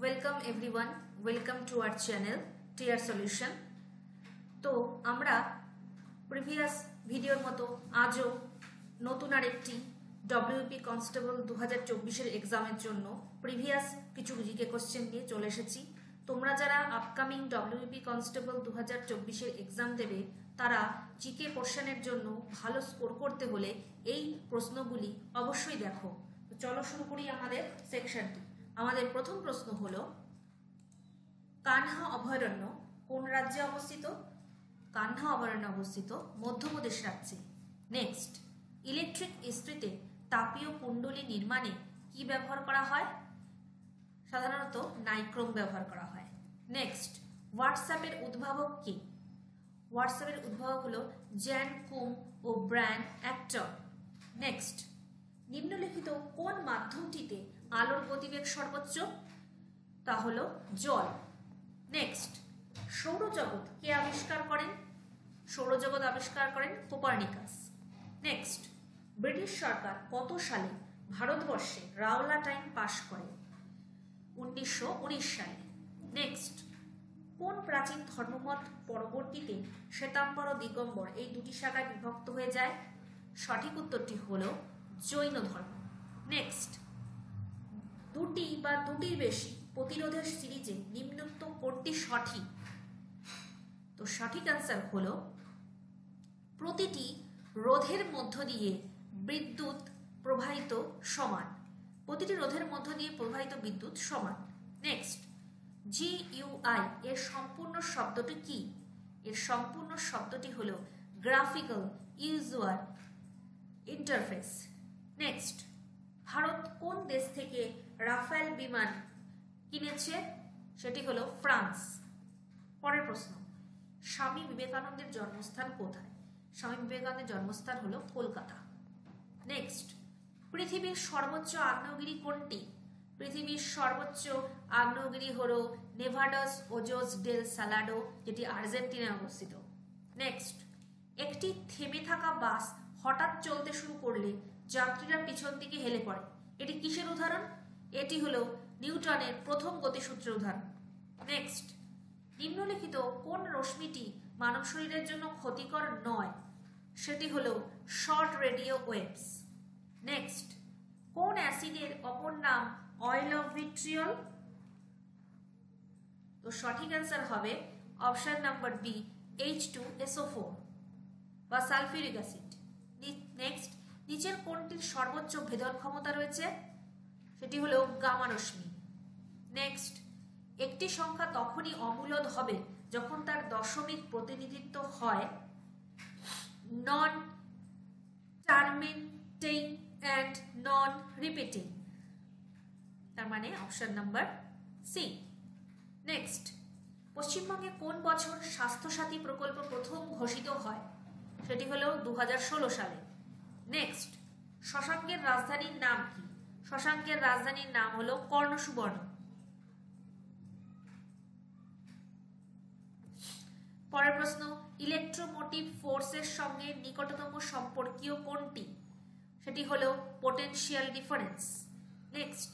Welcome everyone, welcome to our channel tear solution. তো আমরা previous ভিডিওর মতো আজও নতুন আরেকটি ডব্লিউপি কনস্টেবল 2024-এর এক্সামের জন্য প্রিভিয়াস কিছু জিকে কোশ্চেন নিয়ে চলে এসেছি। তোমরা যারা আপকামিং ডব্লিউপি কনস্টেবল 2024-এর এক্সাম দেবে তারা জিকে পোর্শনের জন্য ভালো স্কোর করতে হলে এই প্রশ্নগুলি অবশ্যই দেখো। তো চলো শুরু করি আমাদের সেকশনটি। আমাদের প্রথম প্রশ্ন হলো, কানহা অভয়ারণ্য কোন রাজ্যে অবস্থিত? কানহা অভয়ারণ্য অবস্থিত মধ্যপ্রদেশ রাজ্যে। নেক্সট, ইলেকট্রিক ইস্ত্রিতে তাপীয় কুণ্ডলী নির্মাণে কি ব্যবহার করা হয়? সাধারণত নাইক্রোম ব্যবহার করা হয়। নেক্সট, হোয়াটসঅ্যাপের উদ্ভাবক কে? হোয়াটসঅ্যাপের উদ্ভাবক হলো জ্যান কুম ও ব্রায়ান অ্যাক্টর। নেক্সট, নিম্নলিখিত কোন মাধ্যমটিতে আলোর গতিবেগ সর্বোচ্চ? তা হলো জল। নেক্সট, সৌরজগৎ কে আবিষ্কার করেন? সৌরজগৎ আবিষ্কার করেন কোপার্নিকাস। নেক্সট, ব্রিটিশ সরকার কত সালে ভারতবর্ষে রাওলাট আইন পাশ করে? 1919 সালে। নেক্সট, কোন প্রাচীন ধর্মমত পরবর্তীতে শ্বেতাম্বর ও দিগম্বর এই দুটি শাখায় বিভক্ত হয়ে যায়? সঠিক উত্তরটি হলো জৈন ধর্ম। নেক্সট, দুটি বা দুটির বেশি প্রতিরোধের সিরিজে নিম্নোক্ত কোনটি সঠিক? তো সঠিক অ্যান্সার হলো প্রতিটি রোধের মধ্য দিয়ে বিদ্যুৎ প্রবাহিত সমান। প্রতিটি রোধের মধ্য দিয়ে প্রবাহিত বিদ্যুৎ সমান। নেক্সট, GUI এর সম্পূর্ণ শব্দটি কি? এর সম্পূর্ণ শব্দটি হলো graphical user interface. Next, Bharat কোন দেশ থেকে রাফেল বিমান কিনেছে? সেটি হলো ফ্রান্স। পরের প্রশ্ন, স্বামী বিবেকানন্দের জন্মস্থান কোথায়? স্বামী বিবেকানন্দের জন্মস্থান হলো কলকাতা। নেক্সট, পৃথিবীর সর্বোচ্চ আগ্নেয়গিরি কোনটি? পৃথিবীর সর্বোচ্চ আগ্নেয়গিরি হলো নেভাডাস ওজোস ডেল সালাডো, যেটি আর্জেন্টিনায় অবস্থিত। নেক্সট, একটি থেমে থাকা বাস হঠাৎ চলতে শুরু করলে যাত্রীরা পিছন দিকে হেলে পড়ে, এটি কিসের উদাহরণ? এটি হলো নিউটনের প্রথম গতিসূত্রের উদাহরণ। নেক্সট, নিম্নলিখিত কোন রশ্মিটি মানব শরীরের জন্য ক্ষতিকর নয়? সেটি হলো শর্ট রেডিও ওয়েভস। নেক্সট, কোন অ্যাসিডের অপর নাম অয়েল অফ ভিট্রিয়ল? তো সঠিক অ্যান্সার হবে অপশন নাম্বার বি, H2SO4 বা সালফিউরিক অ্যাসিড। নেক্সট, নিচের কোনটির সর্বোচ্চ ভেদন ক্ষমতা রয়েছে? সেটি হলো গামা রশ্মি। নেক্সট, একটি সংখ্যা তখনই অমূলদ হবে যখন তার দশমিক প্রতিনিধিত্ব হয় নন টার্মিনেটিং অ্যান্ড নন রিপিটিং, তার মানে অপশন নাম্বার সি। নেক্সট, পশ্চিমবঙ্গে কোন বছর স্বাস্থ্যসাথী প্রকল্প প্রথম ঘোষিত হয়? সেটি হলো 2016 সালে। নেক্সট, শশাঙ্কের রাজধানীর নাম কি? শশাঙ্কের রাজধানীর নাম হলো কর্ণসুবর্ণ। পরের প্রশ্ন, ইলেকট্রোমোটিভ ফোর্সের সঙ্গে নিকটতম সম্পর্কীয় কোনটি? সেটি হলো পোটেনশিয়াল ডিফারেন্স। নেক্সট,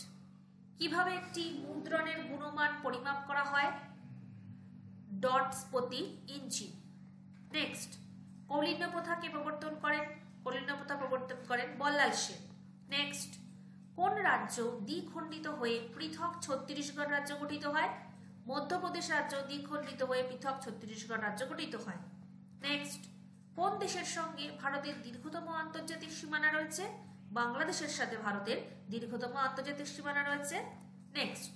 কিভাবে একটি মুদ্রণের গুণমান পরিমাপ করা হয়? ডটস প্রতি ইঞ্চি। নেক্সট, কৌলিন্য প্রথা কে প্রবর্তন করেন? কৌলিন্য প্রথা প্রবর্তন করেন বল্লাল সেন। নেক্সট, কোন রাজ্য দ্বিখণ্ডিত হয়ে পৃথক ছত্তিশগড় রাজ্য গঠিত হয়? মধ্যপ্রদেশ রাজ্য দ্বিখণ্ডিত হয়ে পৃথক ছত্তিশগড় রাজ্য গঠিত হয়। নেক্সট, কোন দেশের সঙ্গে ভারতের দীর্ঘতম আন্তর্জাতিক সীমানা রয়েছে? বাংলাদেশের সাথে ভারতের দীর্ঘতম আন্তর্জাতিক সীমানা রয়েছে। নেক্সট,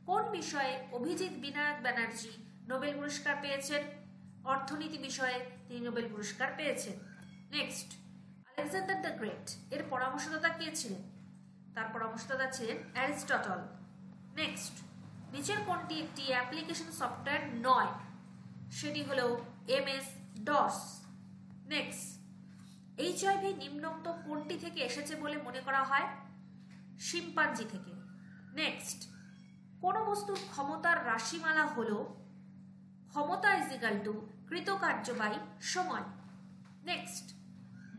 কোন বিষয়ে অভিজিৎ বিনায়ক ব্যানার্জি নোবেল পুরস্কার পেয়েছেন? অর্থনীতি বিষয়ে তিনি নোবেল পুরস্কার পেয়েছেন। নেক্সট, আলেকজান্ডার দ্য গ্রেট এর পরামর্শদাতা কে ছিলেন? তার পরামর্শদাতা ছিলেন অ্যারিস্টটল। নেক্সট, নিচের কোনটি একটি অ্যাপ্লিকেশন সফটওয়্যার নয়? সেটি হলো MS DOS। নেক্সট, HIV নিম্নোক্ত কোনটি থেকে এসেছে বলে মনে করা হয়? শিম্পাঞ্জি থেকে। নেক্সট, কোন বস্তুর ক্ষমতার রাশিমালা হলো ক্ষমতা = কৃতকার্য বাই সময়। নেক্সট,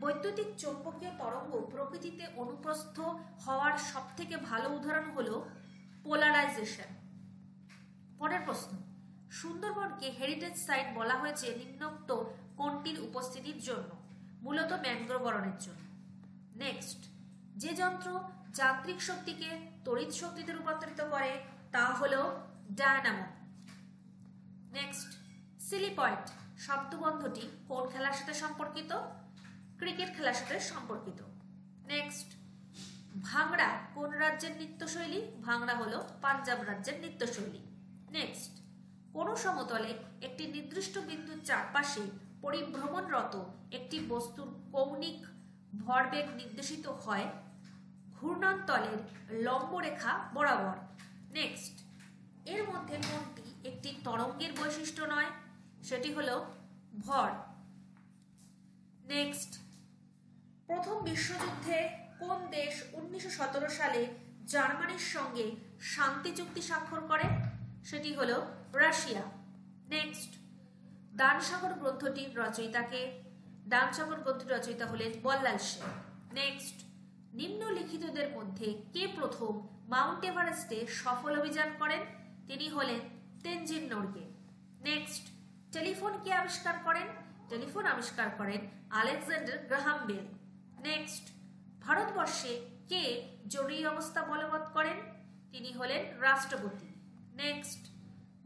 বৈদ্যুতিক চৌম্বকীয় তরঙ্গ প্রকৃতিতে অনুপ্রস্থ হওয়ার সবথেকে ভালো উদাহরণ হলো পোলারাইজেশন। পরের প্রশ্ন, সুন্দরবনকে হেরিটেজ সাইট বলা হয়েছে নিম্নোক্ত কোনটির উপস্থিতির জন্য? মূলত ম্যানগ্রোভ অরণ্যের জন্য। নেক্সট, যে যন্ত্র যান্ত্রিক শক্তিকে তড়িৎ শক্তিতে রূপান্তরিত করে তা হলো ডায়নামো। নেক্সট, সিলি পয়েন্ট শব্দবন্ধটি কোন খেলার সাথে সম্পর্কিত? ক্রিকেট খেলার সাথে সম্পর্কিত। নেক্সট, ভাংড়া কোন রাজ্যের নৃত্যশৈলী? ভাংড়া হলো পাঞ্জাব রাজ্যের নৃত্যশৈলী। নেক্সট, কোন সমতলে একটি নির্দিষ্ট বিন্দুর চারপাশে পরিভ্রমণরত একটি বস্তুর কৌণিক ভরবেগ নির্দেশিত হয় ঘূর্ণনতলের লম্বরেখা বরাবর? নেক্সট, এর মধ্যে কোনটি একটি তরঙ্গের বৈশিষ্ট্য নয়? সেটি হলো ভর। নেক্সট, প্রথম বিশ্বযুদ্ধে কোন দেশ 1917 সালে জার্মানির সঙ্গে শান্তি চুক্তি স্বাক্ষর করে? সেটি হলো রাশিয়া। নেক্সট, দানসাগর গ্রন্থটির রচয়িতাকে? দানসাগর গ্রন্থটির রচয়িতা হলেন বল্লাল সেন। নেক্সট, নিম্নলিখিতদের মধ্যে কে প্রথম মাউন্ট এভারেস্টে সফল অভিযান করেন? তিনি হলেন তেনজিং নোরগে। নেক্সট, টেলিফোন কে আবিষ্কার করেন? টেলিফোন আবিষ্কার করেন আলেকজান্ডার গ্রাহাম বেল। নেক্সট, ভারতবর্ষে কে জরুরি অবস্থা বলবৎ করেন? তিনি হলেন রাষ্ট্রপতি। নেক্সট,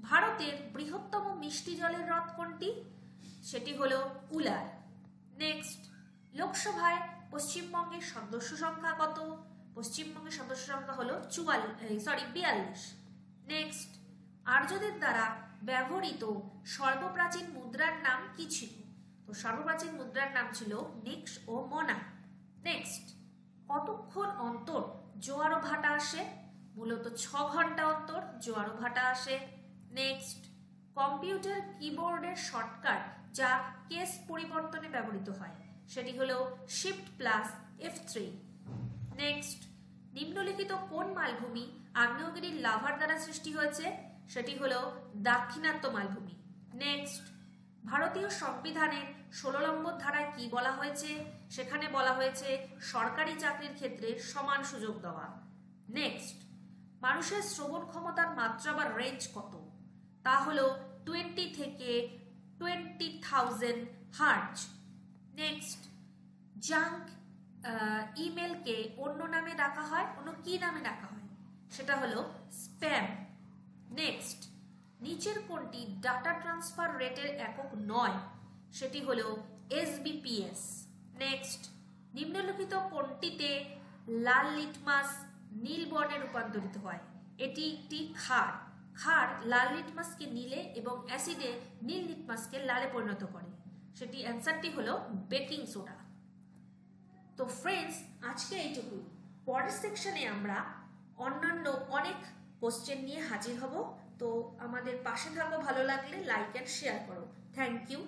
ভারতের বৃহত্তম মিষ্টি জলের হ্রদ কোনটি? সেটি হলো উলার। নেক্সট, লোকসভায় পশ্চিমবঙ্গের সদস্য সংখ্যা কত? পশ্চিমবঙ্গের সদস্য সংখ্যা হলো 42। নেক্সট, আর্যদের দ্বারা ব্যবহৃত সর্বপ্রাচীন মুদ্রার নাম কি ছিল? তো সর্বপ্রাচীন মুদ্রার নাম ছিল নিক্স ও মনা। নেক্সট, কতক্ষণ অন্তর জোয়ার ও ভাটা আসে? মূলত 6 ঘন্টা অন্তর জোয়ার ও ভাটা আসে। নেক্সট, কম্পিউটার কিবোর্ডের শর্টকাট যা কেস পরিবর্তনে ব্যবহৃত হয় সেটি হলো Shift+F3। নেক্সট, নিম্নলিখিত কোন মালভূমি আগ্নেয়গিরির লাভার দ্বারা সৃষ্টি হয়েছে? সেটি হলো দাক্ষিণাত্য মালভূমি। নেক্সট, ভারতীয় সংবিধানের 16 নম্বর ধারায় কি বলা হয়েছে? সেখানে বলা হয়েছে সরকারি চাকরির ক্ষেত্রে সমান সুযোগ দেওয়া। নেক্সট, মানুষের শ্রবণ ক্ষমতার মাত্রা বা রেঞ্জ কত? তা হলো 20 থেকে 20,000 হার্জ। নেক্সট, জাঙ্ক ইমেলকে অন্য নামে ডাকা হয়, অন্য কি নামে ডাকা হয়? সেটা হলো স্প্যাম। নেক্সট, নিচের কোনটি ডাটা ট্রান্সফার রেটের একক নয়? সেটি হলো SBPS। নেক্সট, নিম্নলিখিত কোনটিতে লাল লিটমাস নীল বর্ণে রূপান্তরিত হয়? এটি একটি ক্ষার। ক্ষার লাল লিটমাসকে নীলে এবং অ্যাসিডে নীল লিটমাসকে লালে পরিণত করে। সেটি অ্যান্সারটি হলো বেকিং সোডা। তো ফ্রেন্ডস, আজকে এইটুকুই। পরের সেকশনে আমরা অন্যান্য অনেক কোশ্চেন নিয়ে হাজির হব। তো আমাদের পাশে থাকো, ভালো লাগলে লাইক অ্যান্ড শেয়ার করো। Thank you.